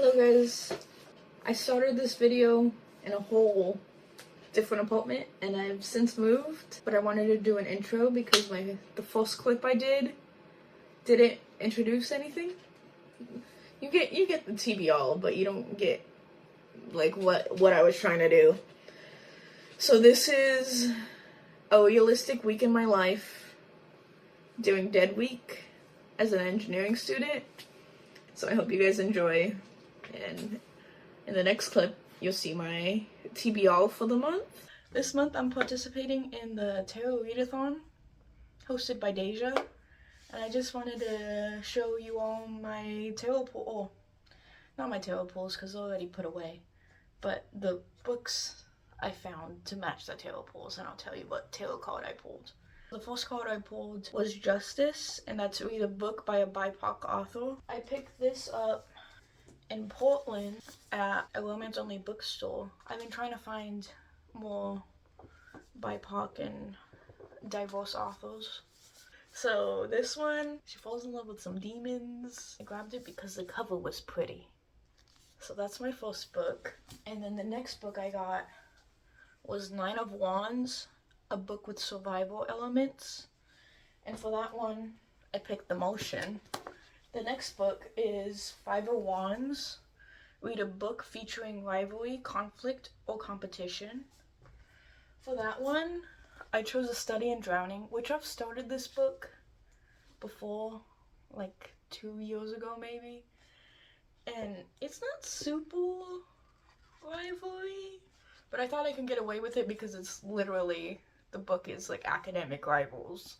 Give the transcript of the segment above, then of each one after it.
Hello guys, I started this video in a whole different apartment and I've since moved, but I wanted to do an intro because the first clip I didn't introduce anything. You get the TBR, but you don't get like what I was trying to do. So this is a realistic week in my life, doing Dead Week as an engineering student. So I hope you guys enjoy, and in the next clip you'll see my TBR for the month. This month I'm participating in the Tarot Readathon hosted by Deja, and I just wanted to show you all my tarot pool, not my tarot pools because they're already put away, but the books I found to match the tarot pools, and I'll tell you what tarot card I pulled. The first card I pulled was Justice, and that's to read a book by a BIPOC author. I picked this up in Portland at a romance-only bookstore. I've been trying to find more BIPOC and diverse authors. So this one, she falls in love with some demons. I grabbed it because the cover was pretty. So that's my first book. And then the next book I got was Nine of Wands, a book with survival elements. And for that one, I picked The Motion. The next book is Five of Wands. Read a book featuring rivalry, conflict, or competition. For that one, I chose A Study in Drowning, which I've started this book before, like 2 years ago maybe. And it's not super rivalry, but I thought I could get away with it because it's literally, the book is like academic rivals.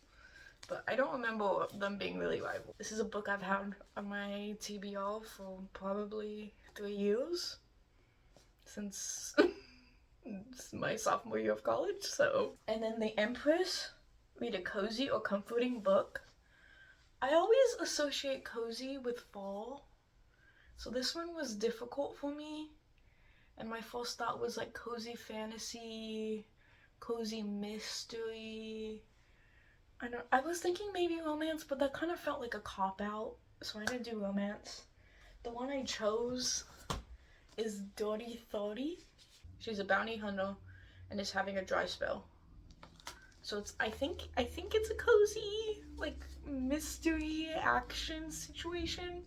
But I don't remember them being really rival. This is a book I've had on my TBR for probably 3 years. Since my sophomore year of college, so. And then The Empress, read a cozy or comforting book. I always associate cozy with fall, so this one was difficult for me. And my first thought was like cozy fantasy, cozy mystery. I was thinking maybe romance, but that kind of felt like a cop-out, so I didn't do romance. The one I chose is Dirty 30. She's a bounty hunter and is having a dry spell. So it's I think it's a cozy, like, mystery action situation.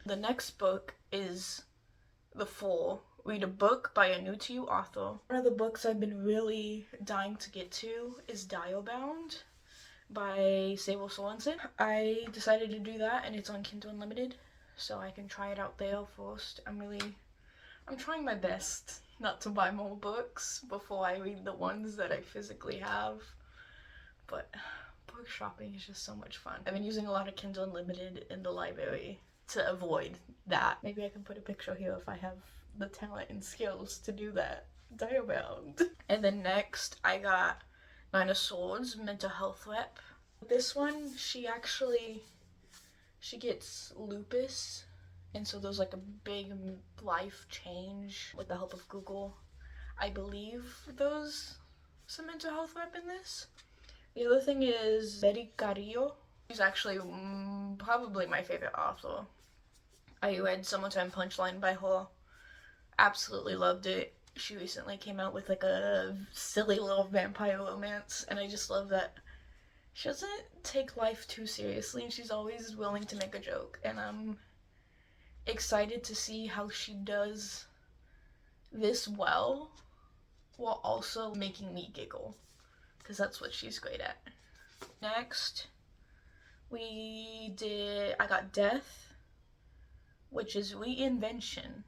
The next book is The Four. Read a book by a new to you author. One of the books I've been really dying to get to is Dialbound by Sable Sorensen. I decided to do that, and it's on Kindle Unlimited, so I can try it out there first. I'm trying my best not to buy more books before I read the ones that I physically have, but book shopping is just so much fun. I've been using a lot of Kindle Unlimited in the library to avoid that. Maybe I can put a picture here if I have the talent and skills to do that. Dialbound. And then next I got Nine of Swords, mental health rep. This one, she gets lupus, and so there's like a big life change with the help of Google. I believe there's some mental health rep in this. The other thing is Betty Carrillo. She's actually probably my favorite author. I read Summertime Punchline by her. Absolutely loved it. She recently came out with like a silly little vampire romance, and I just love that she doesn't take life too seriously, and she's always willing to make a joke, and I'm excited to see how she does this well while also making me giggle, because that's what she's great at. Next, I got Death, which is Reinvention.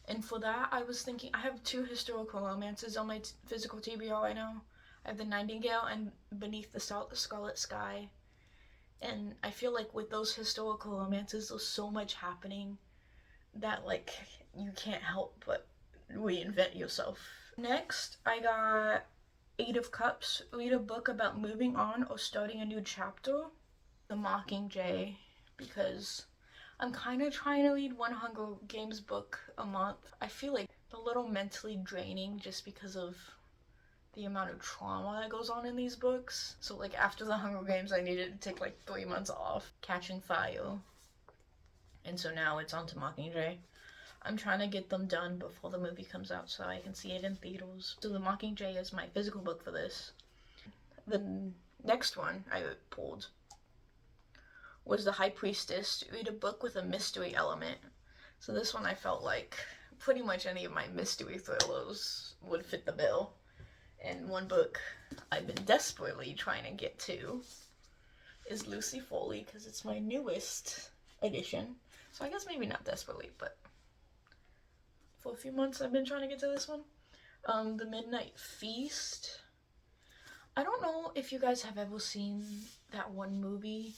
And for that, I was thinking, I have 2 historical romances on my physical TBR right now. I have The Nightingale and Beneath the Scarlet Sky. And I feel like with those historical romances, there's so much happening that, like, you can't help but reinvent yourself. Next, I got Eight of Cups. Read a book about moving on or starting a new chapter. The Mockingjay, because I'm kind of trying to read one Hunger Games book a month. I feel like a little mentally draining just because of the amount of trauma that goes on in these books. So like after the Hunger Games, I needed to take like 3 months off. Catching Fire. And so now it's on to Mockingjay. I'm trying to get them done before the movie comes out so I can see it in theaters. So The Mockingjay is my physical book for this. The next one I pulled was The High Priestess. Read a book with a mystery element. So this one I felt like pretty much any of my mystery thrillers would fit the bill. And one book I've been desperately trying to get to is Lucy Foley, because it's my newest edition. So I guess maybe not desperately, but for a few months I've been trying to get to this one. The Midnight Feast. I don't know if you guys have ever seen that one movie,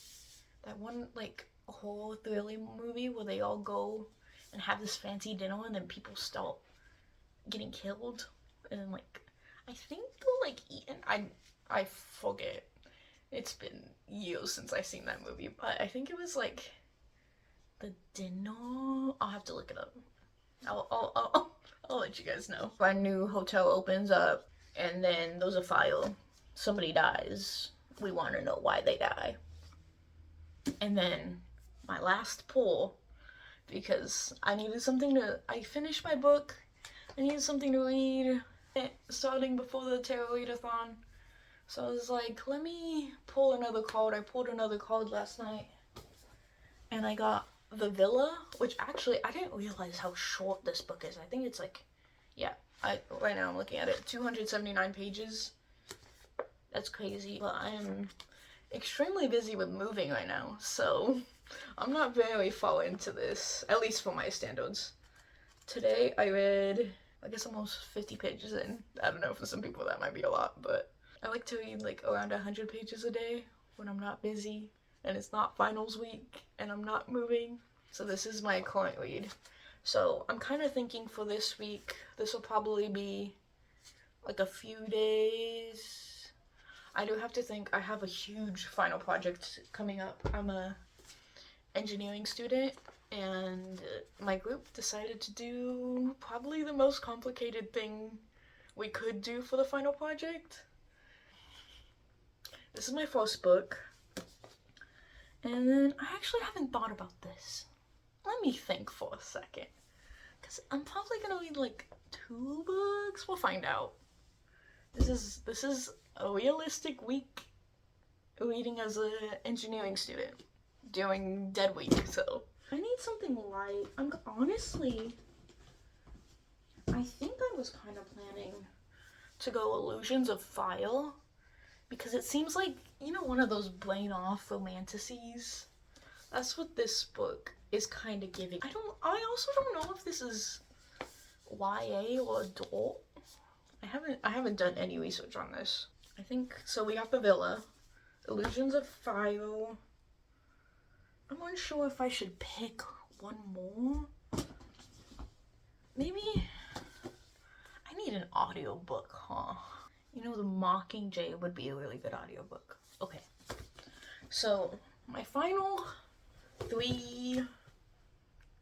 that one like horror thriller movie where they all go and have this fancy dinner and then people start getting killed and then like I think they're like eaten. I forget. It's been years since I've seen that movie, but I think it was like The Dinner. I'll have to look it up. I'll let you guys know. My new hotel opens up and then there's a fire. Somebody dies. We want to know why they die. And then my last pull, because I needed something to, I finished my book. I needed something to read starting before the Tarot Readathon. So I was like, let me pull another card. I pulled another card last night. And I got The Villa, which actually, I didn't realize how short this book is. I think it's like, yeah, right now I'm looking at it, 279 pages. That's crazy. But I am extremely busy with moving right now, so I'm not very far into this, at least for my standards. Today I read, I guess almost 50 pages in. I don't know, for some people that might be a lot, but I like to read like around 100 pages a day when I'm not busy and it's not finals week and I'm not moving. So this is my current read. So I'm kind of thinking for this week, this will probably be like a few days. I do have to think, I have a huge final project coming up. I'm a engineering student and my group decided to do probably the most complicated thing we could do for the final project. This is my first book. And then I actually haven't thought about this. Let me think for a second. Because I'm probably gonna read like 2 books. We'll find out. This is a realistic week reading as an engineering student during dead week, so I need something light. Honestly, I think I was kind of planning to go Illusions of Fire, because it seems like, you know, one of those brain off romanticities. That's what this book is kind of giving. I also don't know if this is YA or adult. I haven't done any research on this. I think, so we got The Villa, Illusions of Fire. I'm unsure if I should pick one more. Maybe, I need an audiobook, huh? You know, The Mockingjay would be a really good audiobook. Okay, so my final 3,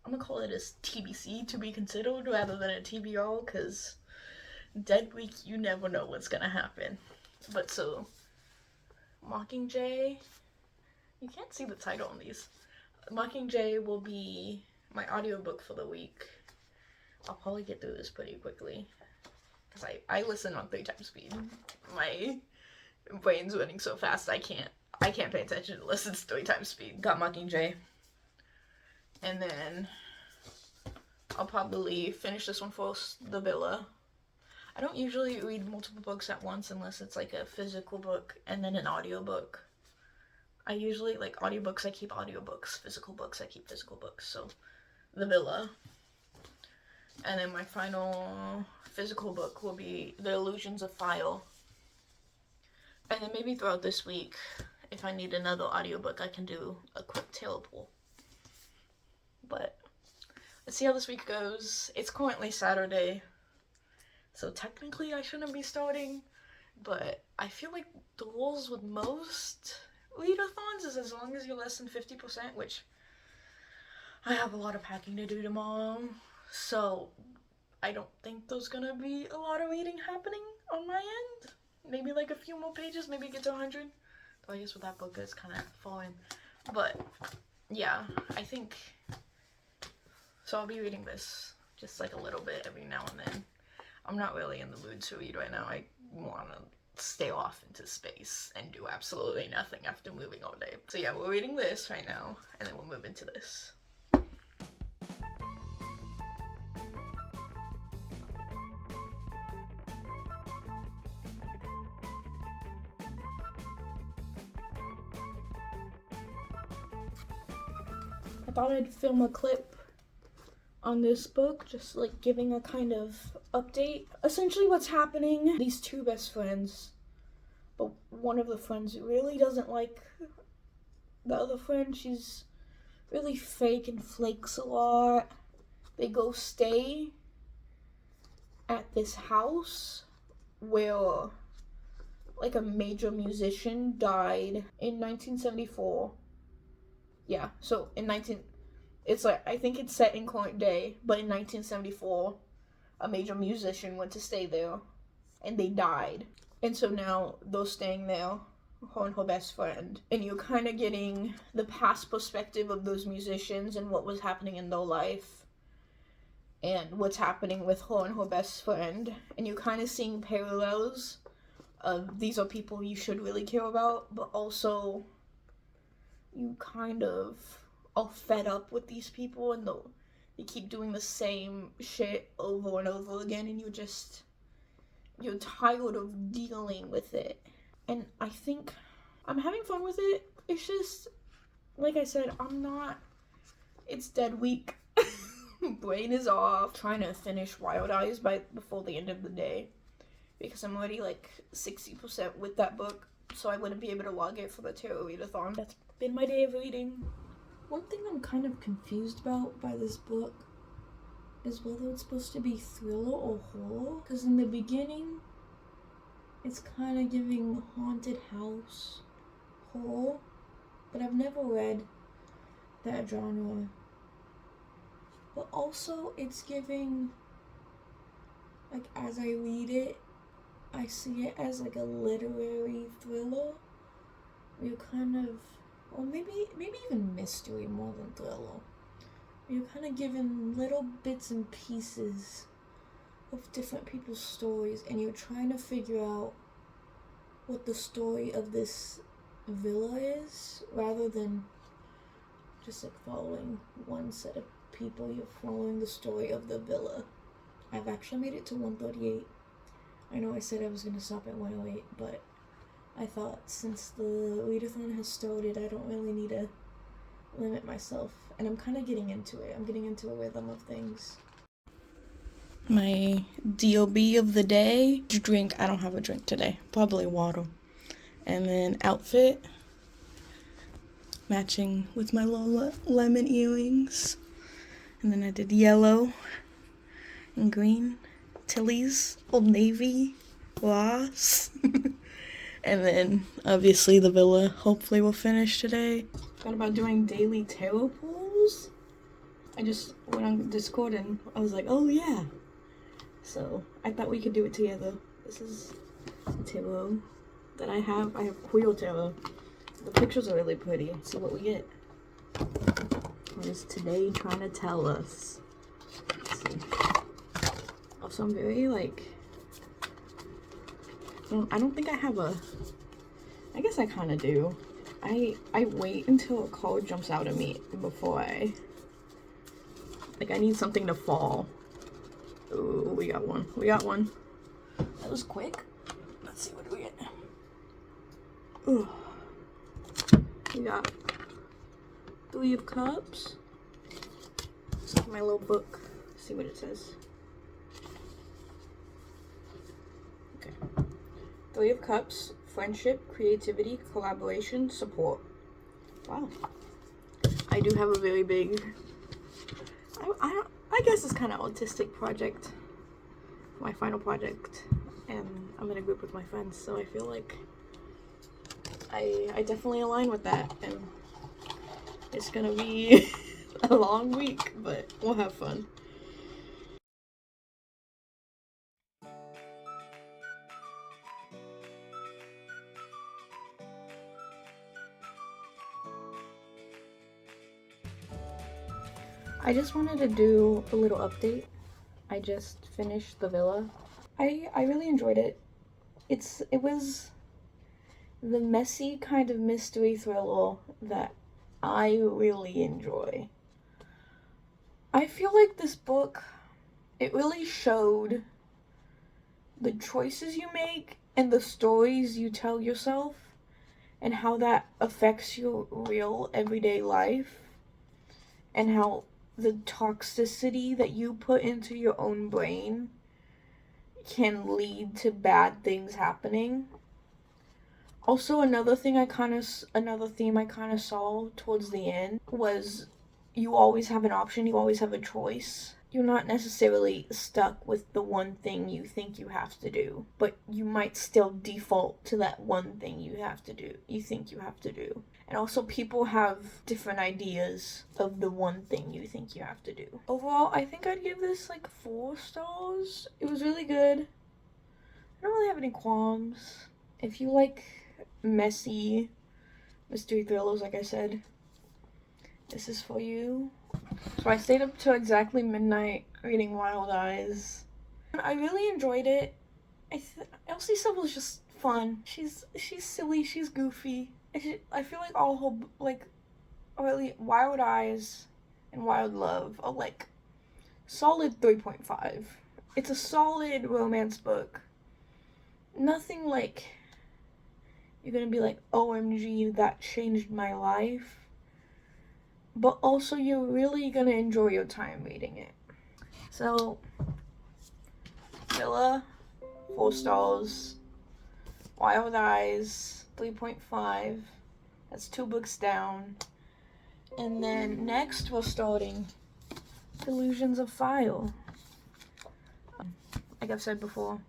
I'm gonna call it as TBC, to be considered, rather than a TBR, because dead week, you never know what's gonna happen. But so, Mockingjay, you can't see the title on these. Mockingjay will be my audiobook for the week. I'll probably get through this pretty quickly, because I listen on 3 times speed. My brain's running so fast I can't pay attention unless it's 3 times speed. Got Mockingjay. And then I'll probably finish this one first, The Villa. I don't usually read multiple books at once unless it's like a physical book and then an audiobook. I usually, like audiobooks, I keep audiobooks. Physical books, I keep physical books. So, The Villa. And then my final physical book will be The Illusions of Fire. And then maybe throughout this week, if I need another audiobook, I can do a quick tarot pull. But let's see how this week goes. It's currently Saturday, so technically I shouldn't be starting, but I feel like the rules with most readathons is as long as you're less than 50%, which I have a lot of packing to do tomorrow, so I don't think there's gonna be a lot of reading happening on my end. Maybe like a few more pages, maybe get to 100. So I guess with that book it's kind of falling. But yeah, I think So I'll be reading this just like a little bit every now and then. I'm not really in the mood to read right now. I want to stay off into space and do absolutely nothing after moving all day. So yeah, we're reading this right now, and then we'll move into this. I thought I'd film a clip on this book, just like giving a kind of update. Essentially what's happening, these two best friends, but one of the friends really doesn't like the other friend. She's really fake and flakes a lot. They go stay at this house where like a major musician died in 1974. Yeah, so it's like, I think it's set in current day, but in 1974, a major musician went to stay there, and they died. And so now they're staying there, her and her best friend, and you're kind of getting the past perspective of those musicians and what was happening in their life, and what's happening with her and her best friend, and you're kind of seeing parallels of these are people you should really care about, but also you kind of are fed up with these people, and they keep doing the same shit over and over again, and you're tired of dealing with it. And I think I'm having fun with it. It's just, like I said, it's dead week. Brain is off. Trying to finish Wild Eyes before the end of the day, because I'm already like 60% with that book, so I wouldn't be able to log it for the Tarot Readathon. That's been my day of reading. One thing I'm kind of confused about by this book is whether it's supposed to be thriller or horror, because in the beginning it's kind of giving haunted house horror, but I've never read that genre. But also it's giving, like, as I read it, I see it as like a literary thriller. You're kind of, or maybe even mystery more than thriller. You're kind of given little bits and pieces of different people's stories, and you're trying to figure out what the story of this villa is, rather than just like following one set of people. You're following the story of the villa. I've actually made it to 138. I know I said I was going to stop at 108, but I thought since the readathon has started, I don't really need to limit myself. And I'm kind of getting into it. I'm getting into a rhythm of things. My DOB of the day. Drink. I don't have a drink today. Probably water. And then outfit. Matching with my little lemon earrings. And then I did yellow and green. Tilly's, Old Navy, Ross. And then obviously the villa hopefully will finish today. Thought about doing daily tarot pulls. I just went on Discord and I was like, oh yeah. So I thought we could do it together. This is a tarot that I have. I have Queer Tarot. The pictures are really pretty. Let's see what we get. What is today trying to tell us? Let's see. Also, I'm very like, I don't think I have I guess I kind of do. I wait until a card jumps out at me before I need something to fall. Ooh, we got one. That was quick. Let's see, what do we get? Ooh. We got 3 of Cups. Let's look at my little book, see what it says. Okay. 3 of Cups, friendship, creativity, collaboration, support. Wow. I do have a very big, I guess it's kind of autistic project, my final project, and I'm in a group with my friends, so I feel like I definitely align with that, and it's gonna be a long week, but we'll have fun. I just wanted to do a little update. I just finished The Villa. I really enjoyed it. It was the messy kind of mystery thriller that I really enjoy. I feel like this book, it really showed the choices you make and the stories you tell yourself and how that affects your real everyday life, and how the toxicity that you put into your own brain can lead to bad things happening. Also, another theme I kind of saw towards the end was you always have an option, you always have a choice. You're not necessarily stuck with the one thing you think you have to do, but you might still default to that one thing you think you have to do. And also, people have different ideas of the one thing you think you have to do. Overall, I think I'd give this like 4 stars. It was really good. I don't really have any qualms. If you like messy mystery thrillers, like I said, this is for you. So I stayed up till exactly midnight reading Wild Eyes. I really enjoyed it. Elsie Sub was just fun. She's silly, she's goofy. I feel like all her, like, really, Wild Eyes and Wild Love are like solid 3.5. It's a solid romance book. Nothing like you're gonna be like, OMG, that changed my life. But also, you're really gonna enjoy your time reading it. So, Villa, 4 stars. Wild Eyes, 3.5. That's 2 books down. And then next, we're starting Delusions of Fire. Like I've said before,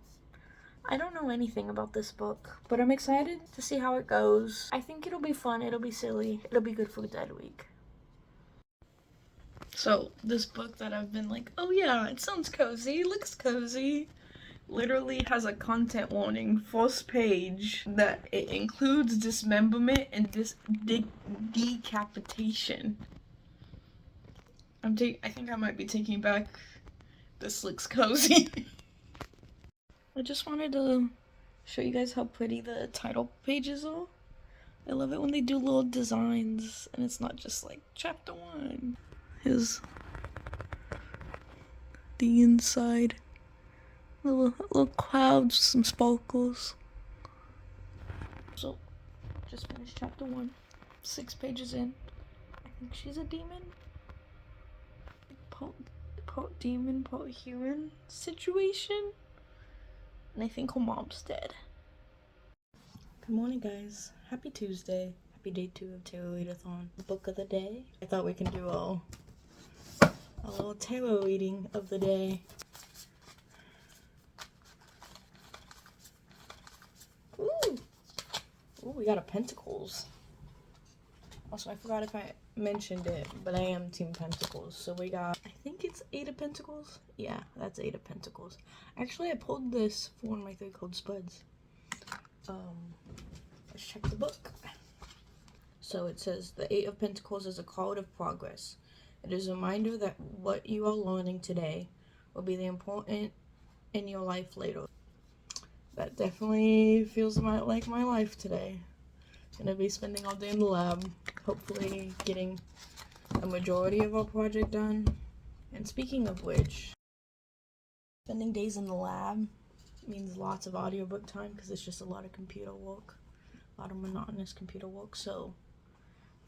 I don't know anything about this book, but I'm excited to see how it goes. I think it'll be fun, it'll be silly, it'll be good for Dead Week. So, this book that I've been like, oh yeah, it sounds cozy, looks cozy, literally has a content warning, first page, that it includes dismemberment and decapitation. I think I might be taking back this looks cozy. I just wanted to show you guys how pretty the title pages are. I love it when they do little designs and it's not just like chapter 1. Here's the inside. Little clouds, some sparkles. So, just finished chapter 1. 6 pages in. I think she's a demon. Part demon, part human situation. And I think her mom's dead. Good morning, guys. Happy Tuesday. Happy day 2 of Tarot Readathon. Book of the day. I thought we can do a little tarot reading of the day. Ooh, we got a Pentacles. Also, I forgot if I mentioned it, but I am Team Pentacles. So we got, I think it's 8 of Pentacles. Yeah, that's 8 of Pentacles. Actually, I pulled this for one of my 3 code spuds. Let's check the book. So it says, the 8 of Pentacles is a card of progress. It is a reminder that what you are learning today will be the important in your life later. That definitely feels like my life today. Gonna be spending all day in the lab, hopefully getting a majority of our project done. And speaking of which, spending days in the lab means lots of audiobook time because it's just a lot of computer work, a lot of monotonous computer work. So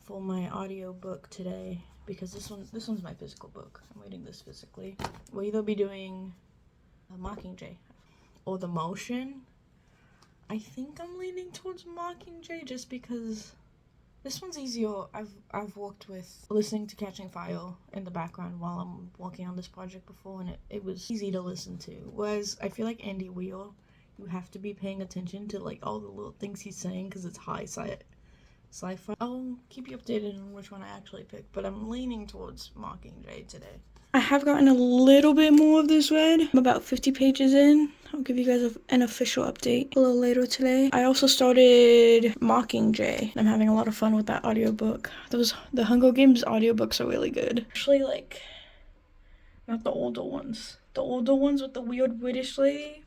for my audiobook today, because this one's my physical book, I'm reading this physically, we'll either be doing a Mockingjay or The Motion. I think I'm leaning towards Mockingjay just because this one's easier. I've worked with listening to Catching Fire in the background while I'm working on this project before, and it was easy to listen to. Whereas I feel like Andy Weir, you have to be paying attention to like all the little things he's saying because it's high sci-fi. I'll keep you updated on which one I actually pick, but I'm leaning towards Mockingjay today. I have gotten a little bit more of this read. I'm about 50 pages in. I'll give you guys an official update a little later today. I also started Mockingjay. I'm having a lot of fun with that audiobook. The Hunger Games audiobooks are really good. Actually, like, Not the older ones. The older ones with the weird British lady.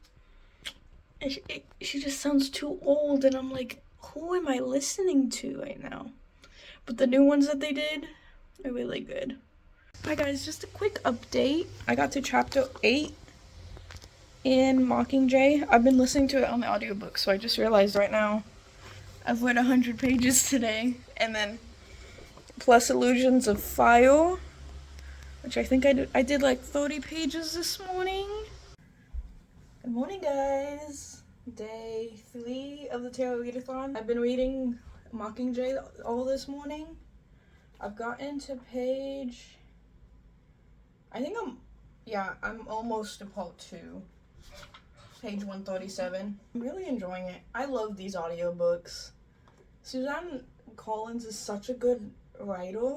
She just sounds too old, and I'm like, who am I listening to right now? But the new ones that they did are really good. Hi guys, just a quick update. I got to chapter 8 in Mockingjay. I've been listening to it on the audiobook, so I just realized right now I've read 100 pages today, and then plus Illusions of Fire, which I think I did like 30 pages this morning. Good morning, guys. Day 3 of the Tarot Readathon. I've been reading Mockingjay all this morning. I've gotten to page... I'm almost to part 2. Page 137. I'm really enjoying it. I love these audiobooks. Suzanne Collins is such a good writer.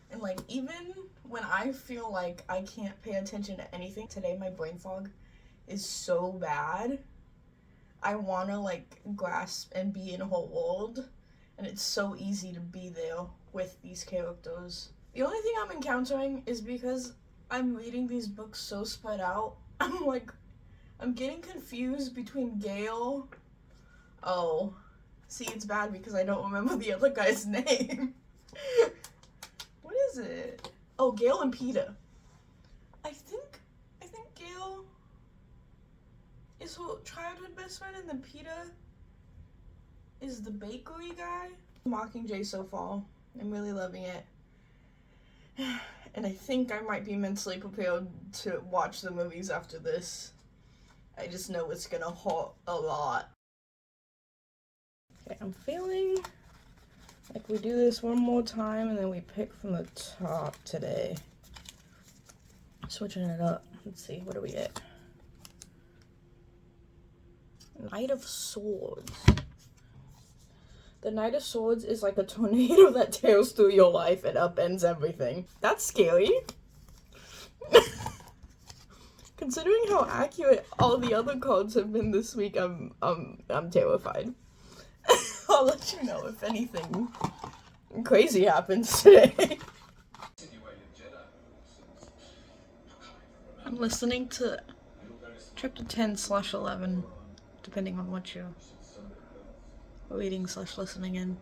And like, even when I feel like I can't pay attention to anything, today my brain fog is so bad. I want to like grasp and be in a whole world, and it's so easy to be there with these characters. The only thing I'm encountering is because I'm reading these books so spread out, I'm getting confused between Gale. Oh, see, it's bad because I don't remember the other guy's name. What is it? Oh, Gale and Peter. I think Gale is her childhood best friend, and then Peter is the bakery guy. Mockingjay so far. I'm really loving it. And I think I might be mentally prepared to watch the movies after this. I just know it's gonna hurt a lot. Okay, I'm feeling like we do this one more time and then we pick from the top today. Switching it up. Let's see, what do we get? Knight of Swords. The Knight of Swords is like a tornado that tears through your life and upends everything. That's scary. Considering how accurate all the other cards have been this week, I'm terrified. I'll let you know if anything crazy happens today. I'm listening to chapter 10/11, depending on what you're reading/listening in.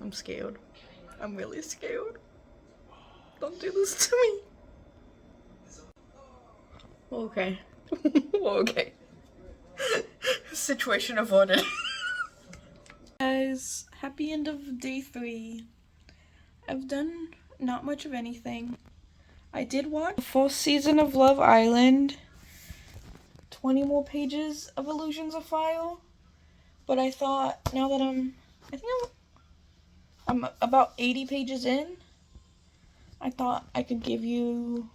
I'm scared. I'm really scared. Don't do this to me. Okay. Okay. Situation averted. Guys, happy end of day 3. I've done not much of anything. I did watch the first season of Love Island. 20 more pages of Illusions of Fire. But I thought, now that I'm about 80 pages in, I thought I could give you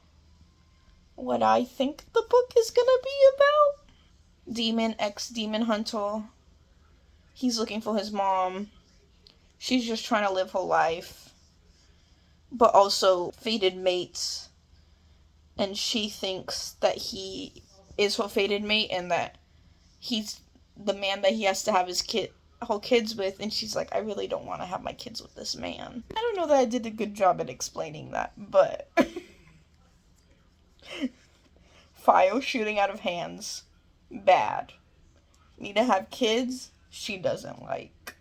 what I think the book is gonna be about. Demon, ex-demon hunter. He's looking for his mom. She's just trying to live her life. But also fated mates. And she thinks that he is her fated mate and that he's the man that he has to have her kids with. And she's like, I really don't want to have my kids with this man. I don't know that I did a good job at explaining that, but... Fire shooting out of hands. Bad. Need to have kids? She doesn't like.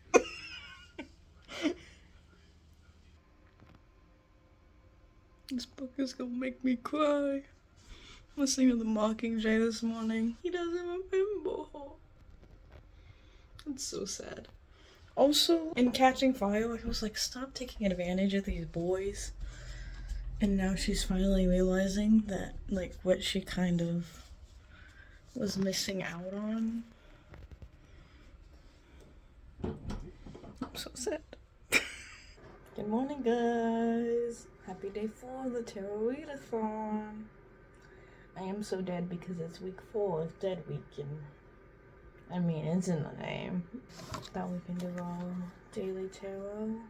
This book is gonna make me cry. Listening to the Mockingjay this morning. He doesn't remember her. It's so sad. Also, in Catching Fire, I was like, stop taking advantage of these boys. And now she's finally realizing that, like, what she kind of was missing out on. I'm so sad. Good morning, guys. Happy day 4 of the Tarot Readathon. I am so dead because it's week 4 of Dead Week, and I mean, it's in the name. Thought we can do our daily tarot.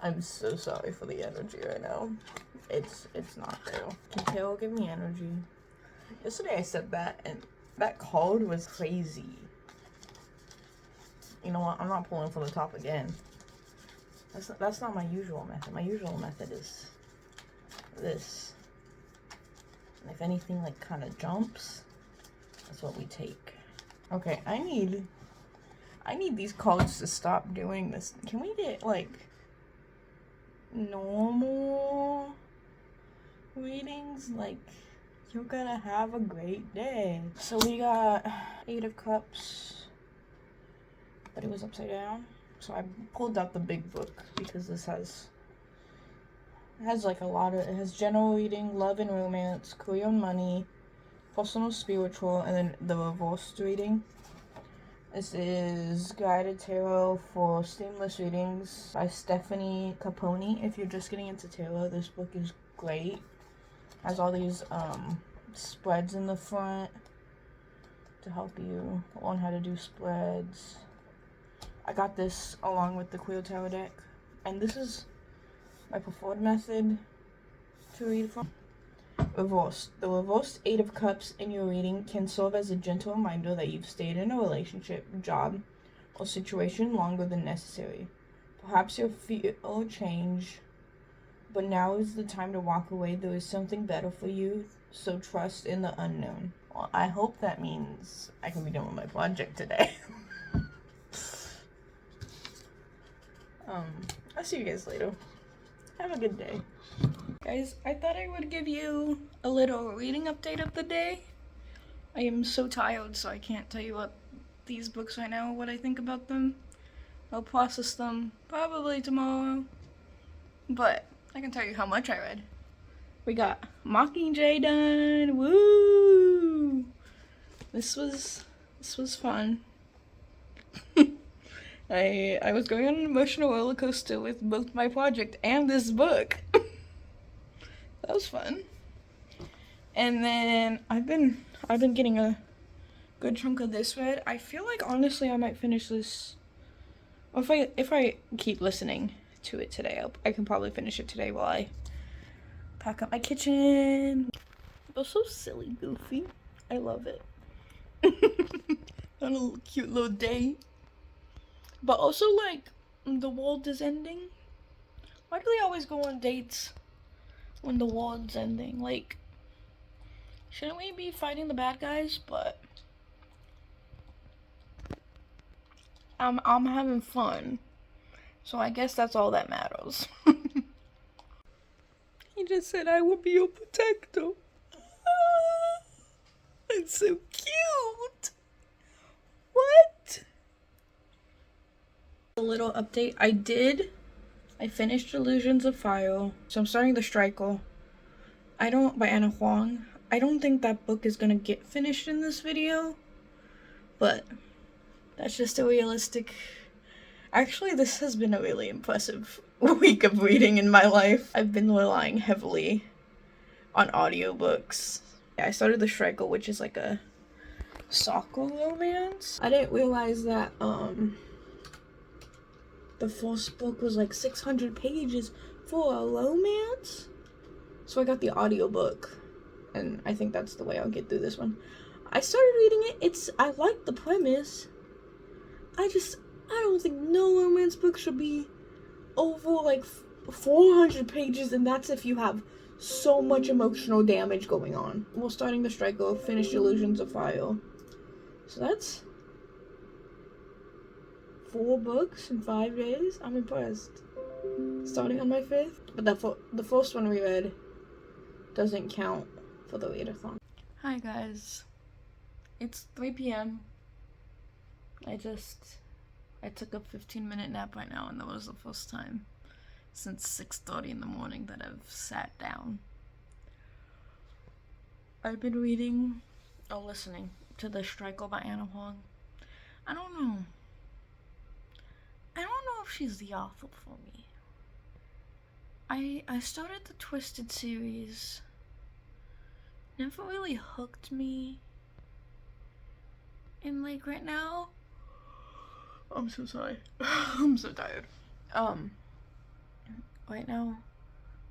I'm so sorry for the energy right now. It's not real. Can tarot give me energy? Yesterday I said that, and that card was crazy. You know what? I'm not pulling for the top again. That's not my usual method. My usual method is this. And if anything like kind of jumps, that's what we take. Okay, I need these cards to stop doing this. Can we get like normal readings? Like, you're gonna have a great day. So we got 8 of Cups, but it was upside down. So I pulled out the big book because this has like a lot of, it has general reading, love and romance, career and money, personal, spiritual, and then the reversed reading. This is Guided Tarot for Seamless Readings by Stephanie Caponi. If you're just getting into tarot, this book is great. Has all these spreads in the front to help you learn how to do spreads. I got this along with the Queer Tarot deck, and this is my preferred method to read from. Reversed. The reversed 8 of Cups in your reading can serve as a gentle reminder that you've stayed in a relationship, job, or situation longer than necessary. Perhaps you'll feel change, but now is the time to walk away. There is something better for you, so trust in the unknown. Well, I hope that means I can be done with my project today. I'll see you guys later. Have a good day. Guys, I thought I would give you a little reading update of the day. I am so tired, so I can't tell you what these books right now, what I think about them. I'll process them probably tomorrow, but I can tell you how much I read. We got Mockingjay done. Woo! This was fun. I was going on an emotional roller coaster with both my project and this book. That was fun. And then I've been getting a good chunk of this read. I feel like honestly I might finish this. Or if I keep listening to it today, I can probably finish it today while I pack up my kitchen. It was so silly, Goofy. I love it. On a cute little day. But also, like, the world is ending. Why do they always go on dates when the world's ending? Like, shouldn't we be fighting the bad guys? But I'm having fun, so I guess that's all that matters. He just said, "I will be your protector." It's so cute. What? A little update. I finished Illusions of Fire, so I'm starting the Strikel. By Anna Huang. I don't think that book is gonna get finished in this video, but that's just a realistic. Actually, this has been a really impressive week of reading in my life. I've been relying heavily on audiobooks. I started the Strikel, which is like a soccer romance. I didn't realize that the first book was like 600 pages for a romance. So I got the audiobook, and I think that's the way I'll get through this one. I started reading it. I like the premise. I don't think no romance book should be over like 400 pages, and that's if you have so much emotional damage going on. We're starting the Strikel, finished Illusions of Fire. So that's 4 books in 5 days. I'm impressed. Starting on my 5th. But the first one we read doesn't count for the readathon. Hi guys. It's 3 p.m. I took a 15-minute nap right now, and that was the first time since 6:30 in the morning that I've sat down. I've been reading or listening to the Strikel by Anna Huang. I don't know if she's the author for me. I started the Twisted series. Never really hooked me. And like right now, I'm so sorry. I'm so tired. Right now,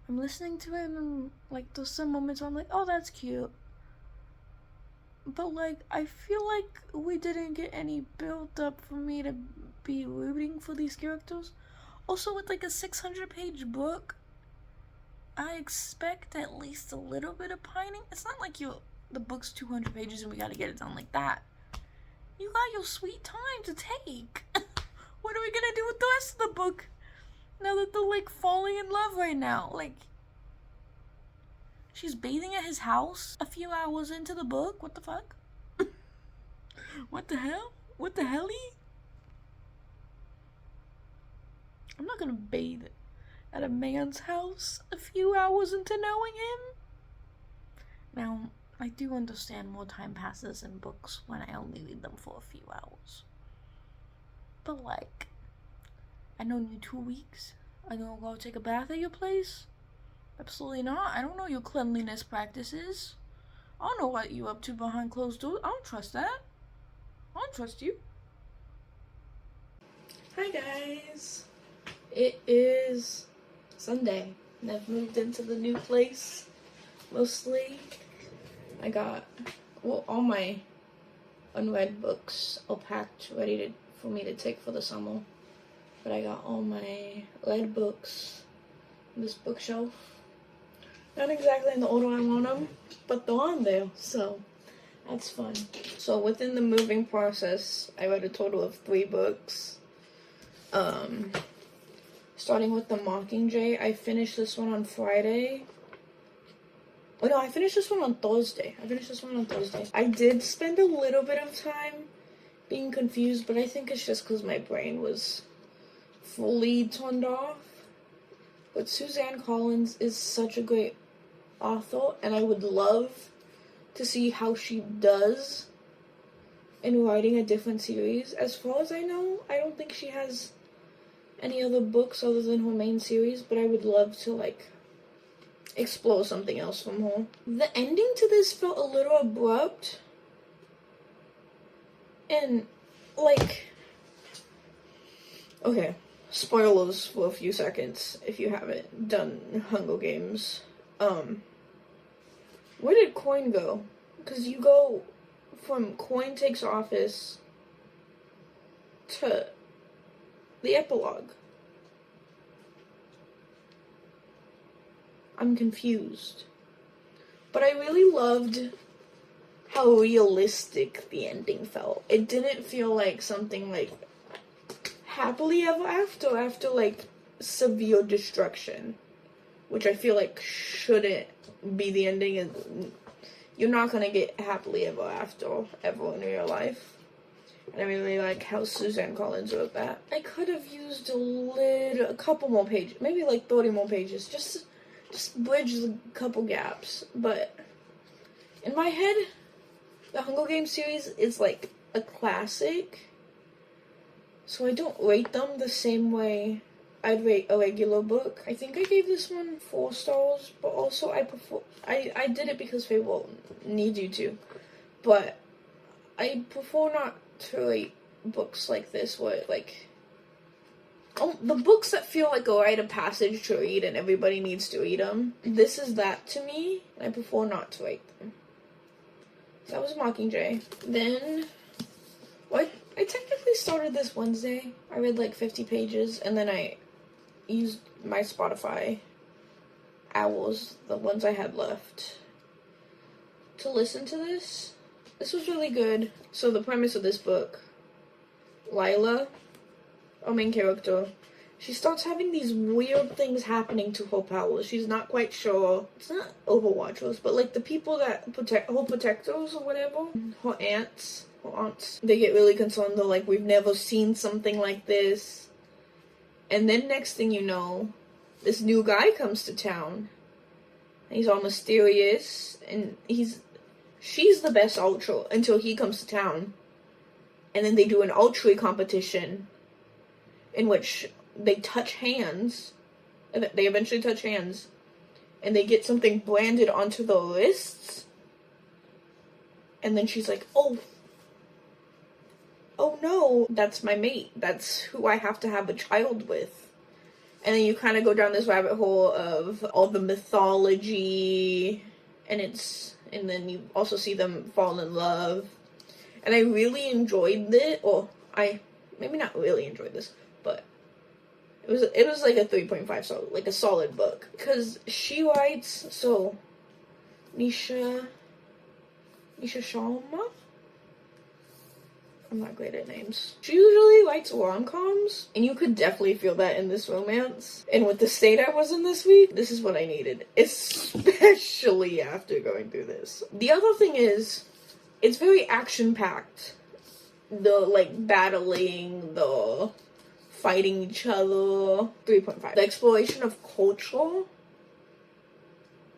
I'm listening to it, and like there's some moments where I'm like, oh, that's cute. But like, I feel like we didn't get any build up for me to be rooting for these characters. Also, with like a 600-page book, I expect at least a little bit of pining. It's not like the book's 200 pages and we gotta get it done like that. You got your sweet time to take. What are we gonna do with the rest of the book? Now that they're like falling in love right now. Like, she's bathing at his house a few hours into the book. What the fuck? What the hell? What the helly? I'm not gonna bathe at a man's house a few hours into knowing him. Now, I do understand more time passes in books when I only read them for a few hours. But like, I known you 2 weeks. I don't go take a bath at your place? Absolutely not. I don't know your cleanliness practices. I don't know what you up to behind closed doors. I don't trust that. I don't trust you. Hi guys. It is Sunday and I've moved into the new place. Mostly I got, well, all my unread books all packed ready for me to take for the summer. But I got all my read books on this bookshelf. Not exactly in the order I want them, but they're on there, so that's fun. So within the moving process, I read a total of 3 books. Starting with The Mockingjay, I finished this one on Friday. Oh no, I finished this one on Thursday. I did spend a little bit of time being confused, but I think it's just because my brain was fully turned off. But Suzanne Collins is such a great author, and I would love to see how she does in writing a different series. As far as I know, I don't think she has any other books other than her main series, but I would love to, like, explore something else from her. The ending to this felt a little abrupt, and, like, okay, spoilers for a few seconds if you haven't done Hunger Games. Where did Coin go? Because you go from Coin takes office to the epilogue. I'm confused. But I really loved how realistic the ending felt. It didn't feel like something like happily ever after like severe destruction, which I feel like shouldn't be the ending. And you're not gonna get happily ever after ever in your life. And I really like how Suzanne Collins wrote that. I could have used a couple more pages, maybe like 30 more pages, just bridge a couple gaps. But in my head, the Hunger Games series is like a classic, so I don't rate them the same way I'd rate a regular book. I think I gave this one 4 stars, but also I did it because Faye will need you to, but I prefer not to rate books like this where, like, the books that feel like a rite of passage to read and everybody needs to read them. This is that to me, and I prefer not to rate them. So that was Mockingjay. Then, well, I technically started this Wednesday. I read like 50 pages, and then I used my Spotify hours, the ones I had left, to listen to this. This was really good. So the premise of this book, Lila, our main character, she starts having these weird things happening to her powers. She's not quite sure. It's not Overwatchers, but like the people that protect her protectors or whatever, her aunts, they get really concerned. They're like, we've never seen something like this. And then next thing you know, this new guy comes to town. He's all mysterious, and she's the best ultra until he comes to town. And then they do an ultra competition in which they touch hands. They eventually touch hands. And they get something branded onto their wrists. And then she's like, oh no, that's my mate. That's who I have to have a child with. And then you kind of go down this rabbit hole of all the mythology. And then you also see them fall in love. And I really enjoyed it. Or maybe not really enjoyed this, but It was like a 3.5, so like a solid book. Because she writes, so Nisha Sharma? I'm not great at names. She usually writes rom-coms, and you could definitely feel that in this romance. And with the state I was in this week, this is what I needed. Especially after going through this. The other thing is, it's very action-packed. The, like, battling, the fighting each other. 3.5. The exploration of culture,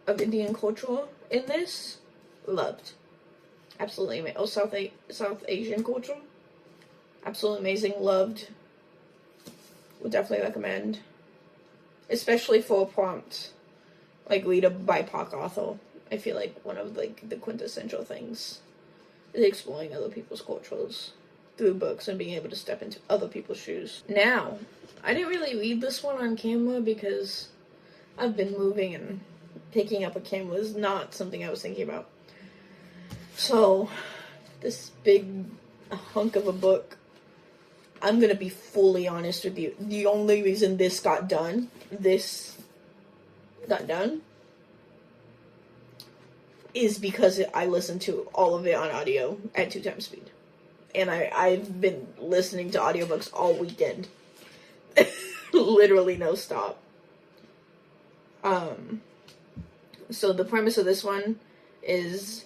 of Indian culture in this, loved. Absolutely amazing. Oh, South Asian culture. Absolutely amazing. Loved. Would definitely recommend. Especially for a prompt. Like, read a BIPOC author. I feel like one of, like, the quintessential things is exploring other people's cultures through books and being able to step into other people's shoes. Now, I didn't really read this one on camera because I've been moving, and picking up a camera is not something I was thinking about. So, this big hunk of a book, I'm gonna be fully honest with you. The only reason this got done, is because I listened to all of it on audio at 2 times speed. And I've been listening to audiobooks all weekend. Literally no stop. So the premise of this one is,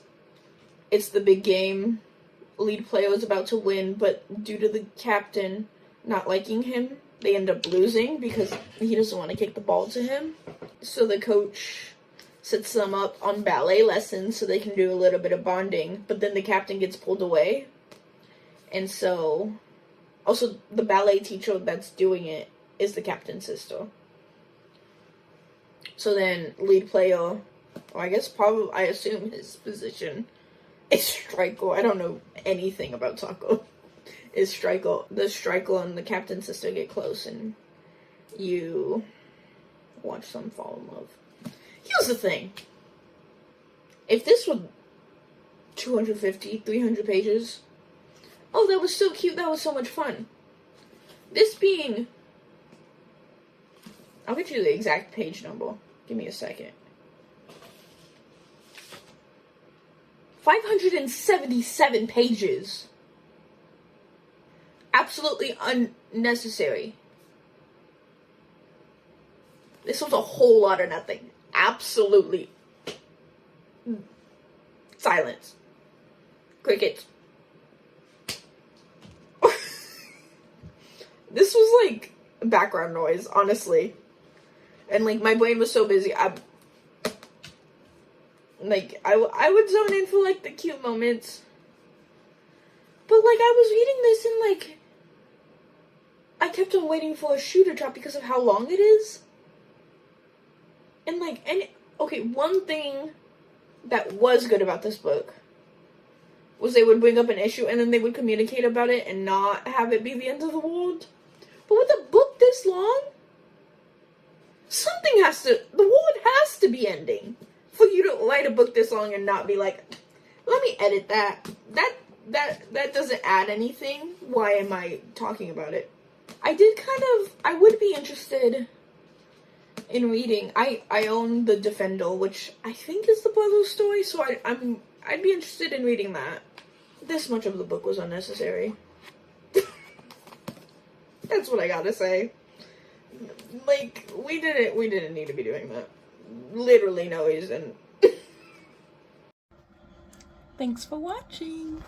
it's the big game. Lead player is about to win, but due to the captain not liking him, they end up losing because he doesn't want to kick the ball to him. So the coach sets them up on ballet lessons so they can do a little bit of bonding, but then the captain gets pulled away. And so, also the ballet teacher that's doing it is the captain's sister. So then lead player, or I guess probably, I assume his position is striker. I don't know anything about soccer. Is striker. The striker and the captain's sister get close, and you watch them fall in love. Here's the thing. If this were 250, 300 pages, oh, that was so cute, that was so much fun. This being, I'll get you the exact page number. Give me a second. 577 pages. Absolutely unnecessary. This was a whole lot of nothing. Absolutely. Silence. Crickets. This was like background noise, honestly. And like my brain was so busy. I would zone in for like the cute moments. But like I was reading this and like I kept on waiting for a shoe to drop because of how long it is. And like, okay, one thing that was good about this book was they would bring up an issue and then they would communicate about it and not have it be the end of the world. But with a book this long, the world has to be ending for you to write a book this long and not be like, let me edit that. That doesn't add anything. Why am I talking about it? I would be interested in reading. I own the Defender, which I think is the brother's story, so I'd be interested in reading that. This much of the book was unnecessary. That's what I gotta say. Like, we didn't need to be doing that. Literally no reason. Thanks for watching.